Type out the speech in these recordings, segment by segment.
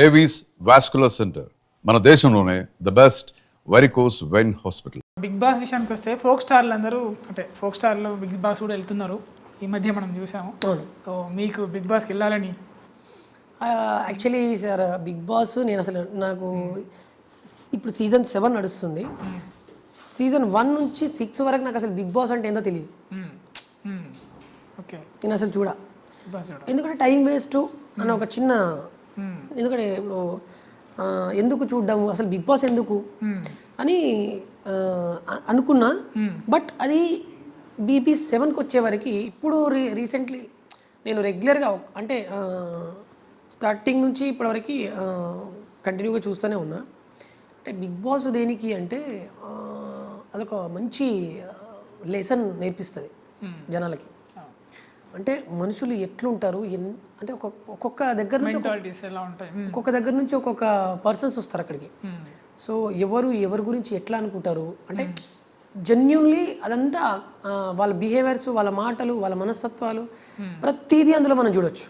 Avis vascular centre, మన దేశంలోనే the best varicose vein hospital. Big boss విషయానికి వస్తే ఫోక్ స్టార్లు అందరూ అంటే ఫోక్ స్టార్లు బిగ్ బాస్ కూడా వెళ్తున్నారు ఈ మధ్య మనం చూసాము. సో మీకు బిగ్ బాస్కి వెళ్ళాలని యాక్చువల్లీ సార్ బిగ్ బాస్ నేను అసలు నాకు ఇప్పుడు సీజన్ 7 నడుస్తుంది. సీజన్ 1 నుంచి 6 వరకు నాకు అసలు బిగ్ బాస్ అంటే ఏందో తెలియదు. ఓకే, నేను అసలు చూడ, బిగ్ బాస్ చూడ ఎందుకంటే టైం వేస్ట్ అని ఒక చిన్న, ఎందుకంటే ఇప్పుడు ఎందుకు చూడడం అసలు బిగ్ బాస్ ఎందుకు అని అనుకున్నా. బట్ అది బీబీ 7కి వచ్చే వరకు ఇప్పుడు రీసెంట్లీ నేను రెగ్యులర్గా అంటే స్టార్టింగ్ నుంచి ఇప్పటివరకు కంటిన్యూగా చూస్తూనే ఉన్నా. అంటే బిగ్ బాస్ దేనికి అంటే అదొక మంచి లెసన్ నేర్పిస్తుంది జనాలకి. అంటే మనుషులు ఎట్లుంటారు అంటే ఒక్కొక్క దగ్గర నుంచి ఒక్కొక్క దగ్గర నుంచి ఒక్కొక్క పర్సన్స్ వస్తారు అక్కడికి. సో ఎవరి గురించి ఎట్లా అనుకుంటారు అంటే జెన్యున్లీ అదంతా వాళ్ళ బిహేవియర్స్, వాళ్ళ మాటలు, వాళ్ళ మనస్తత్వాలు ప్రతిదీ అందులో మనం చూడొచ్చు.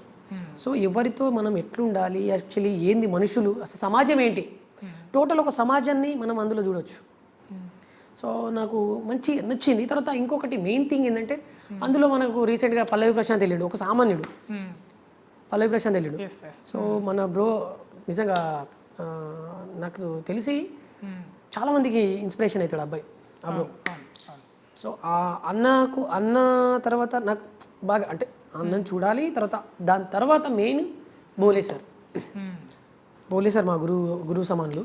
సో ఎవరితో మనం ఎట్లుండాలి, యాక్చువల్లీ ఏంది మనుషులు, అసలు సమాజం ఏంటి, టోటల్ ఒక సమాజాన్ని మనం అందులో చూడొచ్చు. సో నాకు మంచి నచ్చింది. తర్వాత ఇంకొకటి మెయిన్ థింగ్ ఏంటంటే అందులో మనకు రీసెంట్గా పల్లవి ప్రశాంత్ వెళ్ళాడు, ఒక సామాన్యుడు పల్లవి ప్రశాంత్ వెళ్ళాడు. సో మన బ్రో నిజంగా నాకు తెలిసి చాలామందికి ఇన్స్పిరేషన్ అవుతాడు అబ్బాయి, ఆ బ్రో. సో ఆ అన్న తర్వాత నాకు బాగా అంటే అన్నని చూడాలి. తర్వాత దాని తర్వాత మెయిన్ బోలే సార్ మా గురువు సమానులు.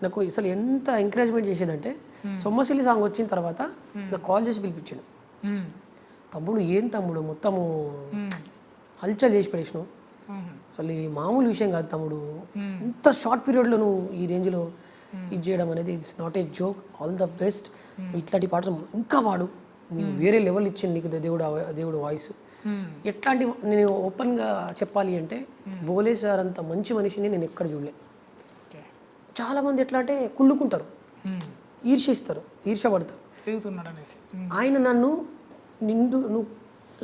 నాకు అసలు ఎంత ఎంకరేజ్మెంట్ చేసేదంటే సొమ్మసిల్లి సాంగ్ వచ్చిన తర్వాత నాకు కాల్ చేసి పిలిపించాడు. తమ్ముడు ఏం తమ్ముడు మొత్తము హల్చల్ చేసి పడేసినావు, అసలు ఈ మామూలు విషయం కాదు తమ్ముడు, ఇంత షార్ట్ పీరియడ్లో నువ్వు ఈ రేంజ్లో ఇది చేయడం అనేది it's not a joke, all the best. ఇట్లాంటి పాటలు ఇంకా వాడు, నీవు వేరే లెవెల్ ఇచ్చింది నీకు దేవుడు వాయిస్. ఎట్లాంటి నేను ఓపెన్గా చెప్పాలి అంటే బోలే సార్ అంత మంచి మనిషిని నేను ఎక్కడ చూడలే. చాలామంది ఎట్లా అంటే కుళ్ళుకుంటారు, ఈర్ష్యపడతారు. ఆయన నువ్వు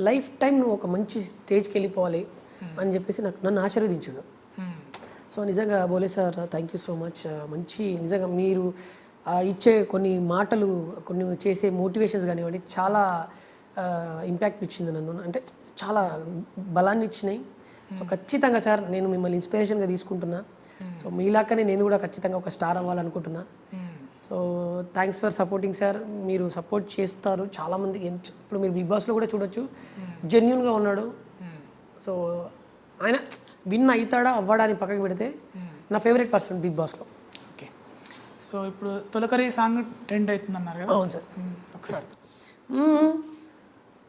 లైఫ్ టైం నువ్వు ఒక మంచి స్టేజ్కి వెళ్ళిపోవాలి అని చెప్పేసి నన్ను ఆశీర్వదించాడు. సో నిజంగా బోలే sir thank you so much. మంచి నిజంగా మీరు ఇచ్చే కొన్ని మాటలు, కొన్ని చేసే మోటివేషన్స్ కానివ్వండి, చాలా ఇంపాక్ట్ ఇచ్చింది నన్ను, అంటే చాలా బలాన్ని ఇచ్చినాయి. సో ఖచ్చితంగా సార్ నేను మిమ్మల్ని ఇన్స్పిరేషన్గా తీసుకుంటున్నా. సో మీలాకనే నేను కూడా ఖచ్చితంగా ఒక స్టార్ అవ్వాలనుకుంటున్నా. So thanks for supporting sir. మీరు సపోర్ట్ చేస్తారు చాలామంది. ఇప్పుడు మీరు బిగ్ బాస్లో కూడా చూడొచ్చు, జెన్యున్గా ఉన్నాడు. సో ఆయన విన్ అవుతాడా అవ్వడానికి పక్కకి పెడితే నా ఫేవరెట్ పర్సన్ బిగ్ బాస్లో. ఓకే, సో ఇప్పుడు తొలకరి సాంగ్ ట్రెండ్ అవుతుంది అన్నారు కదా. అవును సార్. ఒకసారి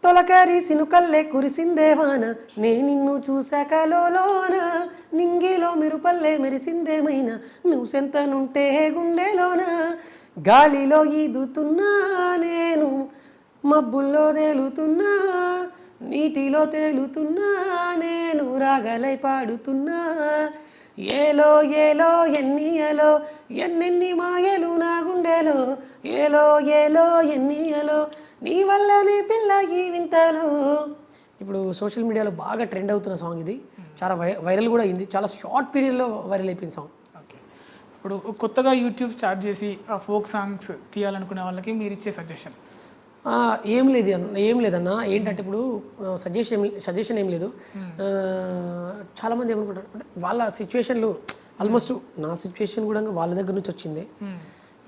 తొలకరి సినుకల్లే కురిసిందేవాన, నే నిన్ను చూశాక లోన, నింగిలో మెరుపల్లే మెరిసిందేమైనా, నువ్వు సెంతనుంటే గుండెలోన, గాలిలో ఈదుతున్నా నేను, మబ్బుల్లో తేలుతున్నా, నీటిలో తేలుతున్నా నేను, రాగలై పాడుతున్నా, ఏలో ఏలో ఎన్నియలో ఎన్నెన్ని మాయలు నా గుండెలో, ఏలో ఏలో ఎన్నియలో నీ వల్లనే పిల్ల ఈ వింతలో. ఇప్పుడు సోషల్ మీడియాలో బాగా ట్రెండ్ అవుతున్న సాంగ్ ఇది, చాలా వైరల్ కూడా అయింది, చాలా షార్ట్ పీరియడ్లో వైరల్ అయిపోయింది సాంగ్. ఓకే, ఇప్పుడు కొత్తగా యూట్యూబ్ స్టార్ట్ చేసి ఆ ఫోక్ సాంగ్స్ తీయాలనుకునే వాళ్ళకి మీరు ఇచ్చే సజెషన్? ఏం లేదన్న, ఏంటంటే ఇప్పుడు సజెషన్ ఏం లేదు. చాలామంది ఏమనుకుంటారు అంటే వాళ్ళ సిచ్యువేషన్లు, ఆల్మోస్ట్ నా సిచ్యువేషన్ కూడా వాళ్ళ దగ్గర నుంచి వచ్చింది.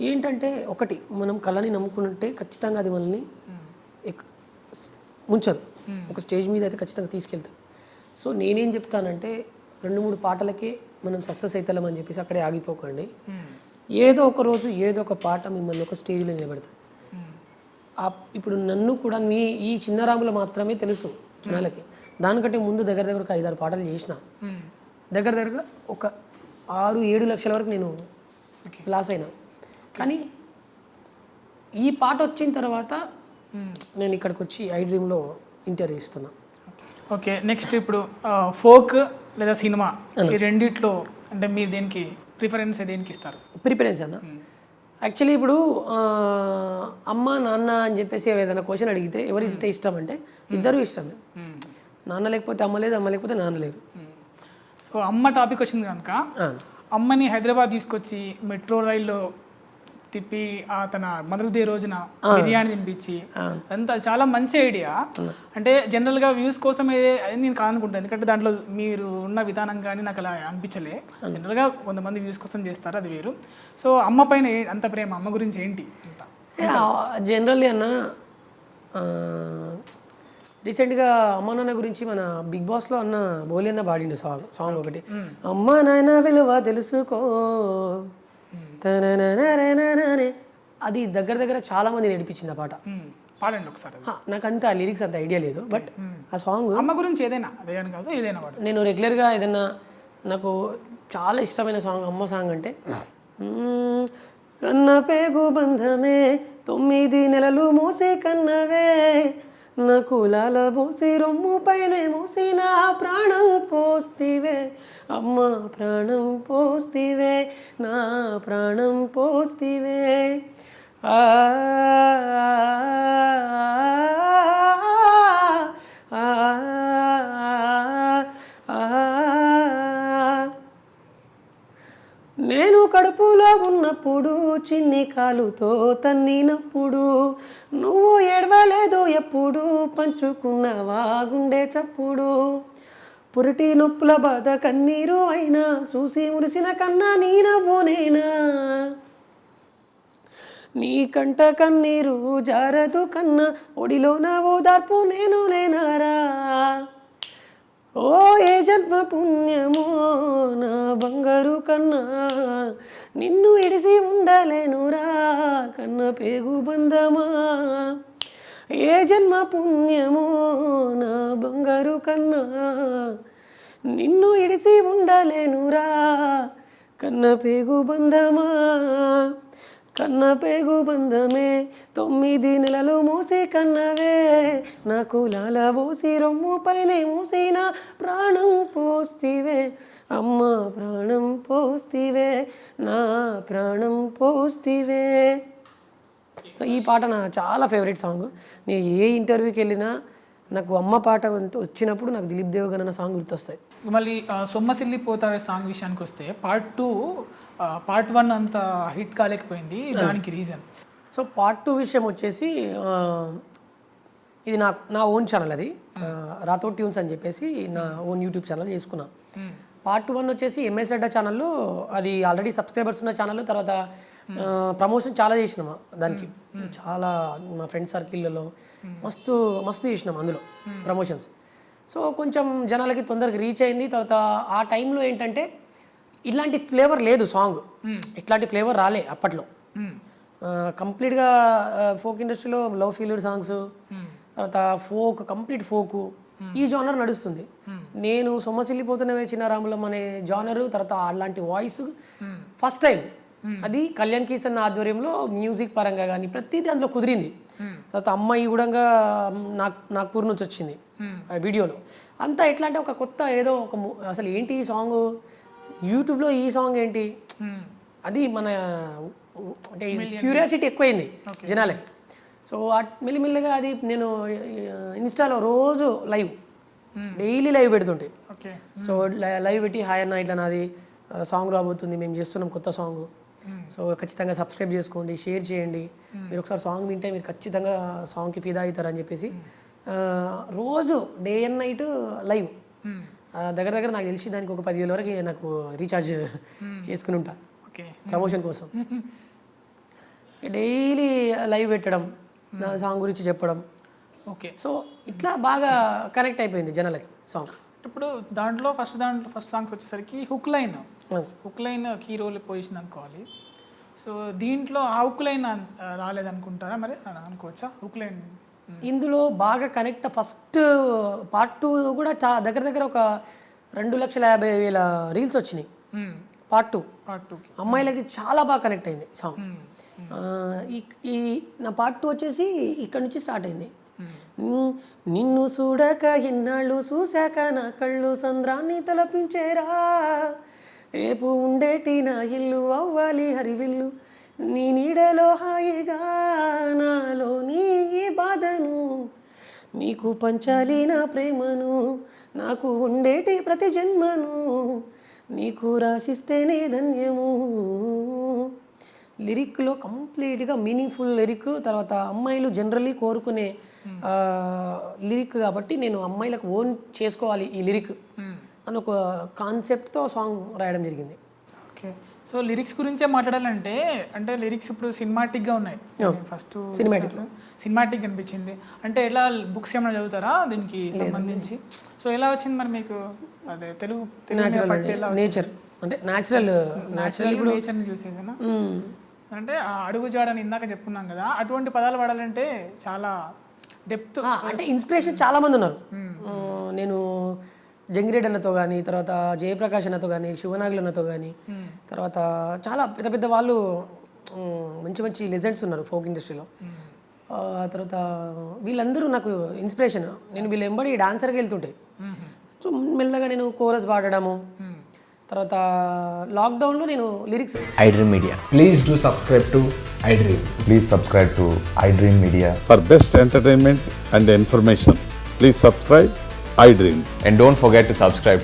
ఏంటంటే ఒకటి, మనం కళని నమ్ముకుంటే ఖచ్చితంగా అది మనల్ని ముంచదు, ఒక స్టేజ్ మీద అయితే ఖచ్చితంగా తీసుకెళ్తుంది. సో నేనేం చెప్తానంటే 2-3 పాటలకే మనం సక్సెస్ అవుతాం అని చెప్పేసి అక్కడే ఆగిపోకండి. ఏదో ఒక రోజు ఏదో ఒక పాట మిమ్మల్ని ఒక స్టేజ్లో నిలబెడుతుంది. ఇప్పుడు నన్ను కూడా ఈ చిన్నరాములు మాత్రమే తెలుసు జనాలకి, దానికంటే ముందు దగ్గర ఒక 5-6 పాటలు చేసిన, దగ్గరగా ఒక 6-7 లక్షల వరకు నేను లాస్ అయినా. కానీ ఈ పాట వచ్చిన తర్వాత నేను ఇక్కడికి వచ్చి ఐ డ్రీమ్లో ఇంటర్వ్యూ ఇస్తున్నా. ఓకే, నెక్స్ట్ ఇప్పుడు ఫోక్ లేదా సినిమా ఈ రెండిట్లో అంటే మీరు దేనికి ప్రిఫరెన్స్ దేనికి ఇస్తారు? ప్రిఫరెన్స్ అన్న యాక్చువల్లీ ఇప్పుడు అమ్మ నాన్న అని చెప్పేసి ఏదైనా క్వశ్చన్ అడిగితే ఎవరింటే ఇష్టం అంటే ఇద్దరు ఇష్టమే. నాన్న లేకపోతే అమ్మ లేదు, అమ్మ లేకపోతే నాన్న లేరు. సో సో అమ్మ టాపిక్ వచ్చింది కనుక అమ్మని హైదరాబాద్ తీసుకొచ్చి మెట్రో రైల్లో తిప్పి తన మదర్స్ డే రోజున బిర్యానీ తినిపించి అంతా చాలా మంచి ఐడియా. అంటే జనరల్గా వ్యూస్ కోసమే అని నేను కాదనుకుంటాను, ఎందుకంటే దాంట్లో మీరు ఉన్న విధానం కానీ నాకు అలా అనిపించలే. జనరల్గా కొంతమంది వ్యూస్ కోసం చేస్తారు, అది వేరు. సో అమ్మ పైన అంత ప్రేమ, అమ్మ గురించి ఏంటి అంత? జనరల్లీ అన్న రీసెంట్గా అమ్మ నాన్న గురించి మన బిగ్ బాస్లో అన్న బోలి అన్న పాడిండు సాంగ్ ఒకటి, అమ్మ నాన్న విలువ తెలుసుకో, అది దగ్గర చాలా మంది నడిపించింది ఆ పాట. పాడండి ఒకసారి. నాకు అంత లిరిక్స్ అంత ఐడియా లేదు, బట్ ఆ సాంగ్ అమ్మ గురించి ఏదైనా అదే అని కాదు ఏదైనా పాడు. నేను రెగ్యులర్గా ఏదైనా నాకు చాలా ఇష్టమైన సాంగ్ అమ్మ సాంగ్ అంటే, కన్న పేగు బంధమే 9 నెలలు మోసే కన్నవే, నాకు లాల పోసి రొమ్ము పైన మోసిన ప్రాణం పోస్తివే, అమ్మ ప్రాణం పోస్తివే, నా ప్రాణం పోస్తివే, ఆ నేను కడుపులో ఉన్నప్పుడు చిన్ని కాలుతో తన్నినప్పుడు నువ్వు ఏడవలేదు ఎప్పుడు, పంచుకున్నవా గుండె చప్పుడు, పురిటి నొప్పుల బాధ కన్నీరు అయినా చూసి మురిసిన కన్నా నీ నవ్వునేనా, నీ కంట కన్నీరు జారదు కన్నా ఒడిలో నా ఓదార్పు నేను లేనారా, ఓ ఏ జన్మ పుణ్యమో నా బంగారు కన్నా, నిన్ను ఇడిసి ఉండలేనురా కన్న పేగు బంధమా, ఏ జన్మ పుణ్యమో నా బంగారు కన్నా, నిన్ను ఇడిసి ఉండలేనురా కన్న పేగు బంధమా, కన్న పేగు బంధమే 9 నెలలు మోసి కన్నవే, నాకు లాల పోసి రొమ్ము పైన మూసిన ప్రాణం పోస్తివే, అమ్మ ప్రాణం పోస్తివే, నా ప్రాణం పోస్తివే. సో ఈ పాట నా చాలా ఫేవరెట్ సాంగ్. నేను ఏ ఇంటర్వ్యూకి వెళ్ళినా నాకు అమ్మ పాట వచ్చినప్పుడు నాకు దిలీప్ దేవగన్ అన్న సాంగ్ గుర్తొస్తాయి. మళ్ళీ సొమ్మసిల్లి పోతావే సాంగ్ విషయానికి వస్తే పార్ట్ 2 పార్ట్ 1 అంత హిట్ కాలేకపోయింది, దానికి రీజన్? సో పార్ట్ 2 విషయం వచ్చేసి ఇది నా ఓన్ ఛానల్, అది రాతో ట్యూన్స్ అని చెప్పేసి నా ఓన్ యూట్యూబ్ ఛానల్ చేసుకున్నా. పార్ట్ 1 వచ్చేసి ఎంఎస్ అడ్డా ఛానల్లో, అది ఆల్రెడీ సబ్స్క్రైబర్స్ ఉన్న ఛానల్. తర్వాత ప్రమోషన్ చాలా చేసినాం దానికి, చాలా మా ఫ్రెండ్ సర్కిల్లో మస్తు చేసినాం అందులో ప్రమోషన్స్. సో కొంచెం జనాలకి తొందరగా రీచ్ అయింది. తర్వాత ఆ టైంలో ఏంటంటే ఇట్లాంటి ఫ్లేవర్ లేదు సాంగ్, ఇట్లాంటి ఫ్లేవర్ రాలే అప్పట్లో. కంప్లీట్గా ఫోక్ ఇండస్ట్రీలో లవ్ ఫీల్డ్ సాంగ్స్, తర్వాత ఫోక్, కంప్లీట్ ఫోకు, ఈ జానర్ నడుస్తుంది. నేను సొమ్మసిల్లిపోతున్నవే చిన్న రాములం అనే జానరు, తర్వాత అలాంటి వాయిస్ ఫస్ట్ టైం అది కళ్యాణ్ కిషన్ ఆధ్వర్యంలో మ్యూజిక్ పరంగా కానీ ప్రతిదీ అందులో కుదిరింది. తర్వాత అమ్మాయి కూడా నాగ్పూర్ నుంచి వచ్చింది వీడియోలో. అంతా ఎట్లా అంటే ఒక కొత్త ఏదో ఒక అసలు ఏంటి ఈ సాంగ్, యూట్యూబ్లో ఈ సాంగ్ ఏంటి, అది మన అంటే క్యూరియాసిటీ ఎక్కువైంది జనాలకి. సో మెల్లిమెల్లిగా అది నేను ఇన్స్టాలో రోజు డైలీ లైవ్ పెడుతుంటే, సో లైవ్ పెట్టి హాయ్ అన్న ఇట్లా నాది సాంగ్ రాబోతుంది, మేము చేస్తున్నాం కొత్త సాంగ్, సో ఖచ్చితంగా సబ్స్క్రైబ్ చేసుకోండి, షేర్ చేయండి, మీరు ఒకసారి సాంగ్ వింటే మీరు ఖచ్చితంగా సాంగ్కి ఫిదా అవుతారని చెప్పేసి రోజు డే అండ్ నైట్ లైవ్ దగ్గర నాకు తెలిసి దానికి ఒక 10,000 వరకు నాకు రీఛార్జ్ చేసుకుని ఉంటా ప్రమోషన్ కోసం. డైలీ లైవ్ పెట్టడం, సాంగ్ గురించి చెప్పడం. ఓకే, సో ఇట్లా బాగా కనెక్ట్ అయిపోయింది జనాలకి సాంగ్. ఇప్పుడు దాంట్లో ఫస్ట్ సాంగ్స్ వచ్చేసరికి హుక్ లైన్ కీ రోల్ పోయింది అనుకోవాలి. సో దీంట్లో ఆ హుక్ లైన్ రాలేదనుకుంటారా, మరి అనుకోవచ్చా? హుక్ లైన్ ఇందులో బాగా కనెక్ట్, ఫస్ట్ పార్ట్ 2 కూడా దగ్గర ఒక 2,50,000 రీల్స్ వచ్చినాయి. పార్ట్ 2 అమ్మాయిలకి చాలా బాగా కనెక్ట్ అయింది సాంగ్. ఈ నా పార్ట్ 2 వచ్చేసి ఇక్కడ నుంచి స్టార్ట్ అయింది. నిన్ను చూడక ఎన్నాళ్ళు చూశాక నా కళ్ళు సంద్రాన్ని తలపించేరా, రేపు ఉండేటి నా ఇల్లు అవ్వాలి హరివిల్లు, నీ నీడలో హాయిగా నాలో నీ బాధను మీకు పంచాలి నా ప్రేమను, నాకు ఉండేటి ప్రతి జన్మను, నీకు రాసిస్తేనే ధన్యము. లిరిక్లో కంప్లీట్గా మీనింగ్ఫుల్ లిరిక్, తర్వాత అమ్మాయిలు జనరల్లీ కోరుకునే లిరిక్ కాబట్టి నేను అమ్మాయిలకు ఓన్ చేసుకోవాలి ఈ లిరిక్ అని ఒక కాన్సెప్ట్తో సాంగ్ రాయడం జరిగింది. ఓకే, సో లిరిక్స్ గురించే మాట్లాడాలంటే అంటే లిరిక్స్ ఇప్పుడు సినిమాటిక్గా ఉన్నాయి. ఫస్ట్ సినిమాటిక్ అనిపించింది. అంటే ఎలా బుక్స్ ఏమైనా చదువుతారా దీనికి సంబంధించి? సో ఎలా వచ్చింది మరి మీకు అదే తెలుగు నేచర్ అంటే నేచురల్ నేచర్ని చూసేదేనా? అంటే ఆ అడుగు జాడని ఇందాక చెప్పుకున్నాం కదా, అటువంటి పదాలు వాడాలంటే చాలా డెప్త్ అంటే ఇన్స్పిరేషన్ చాలా మంది ఉన్నారు. నేను జంగిరెడ్డి అన్నతో కానీ, తర్వాత జయప్రకాష్ అన్నతో కానీ, శివనాగులు అన్నతో కానీ, తర్వాత చాలా పెద్ద పెద్ద వాళ్ళు మంచి మంచి లెజెండ్స్ ఉన్నారు ఫోక్ ఇండస్ట్రీలో. తర్వాత వీళ్ళందరూ నాకు ఇన్స్పిరేషన్. నేను వీళ్ళు ఎంబడి డాన్సర్గా వెళ్తుంటే సో మెల్లగా నేను కోరస్ పాడడము, తర్వాత లాక్డౌన్లో నేను lyrics iDream Media. Please do subscribe to iDream. Please subscribe to iDream Media. For best entertainment and information, please subscribe iDream. And don't forget to subscribe to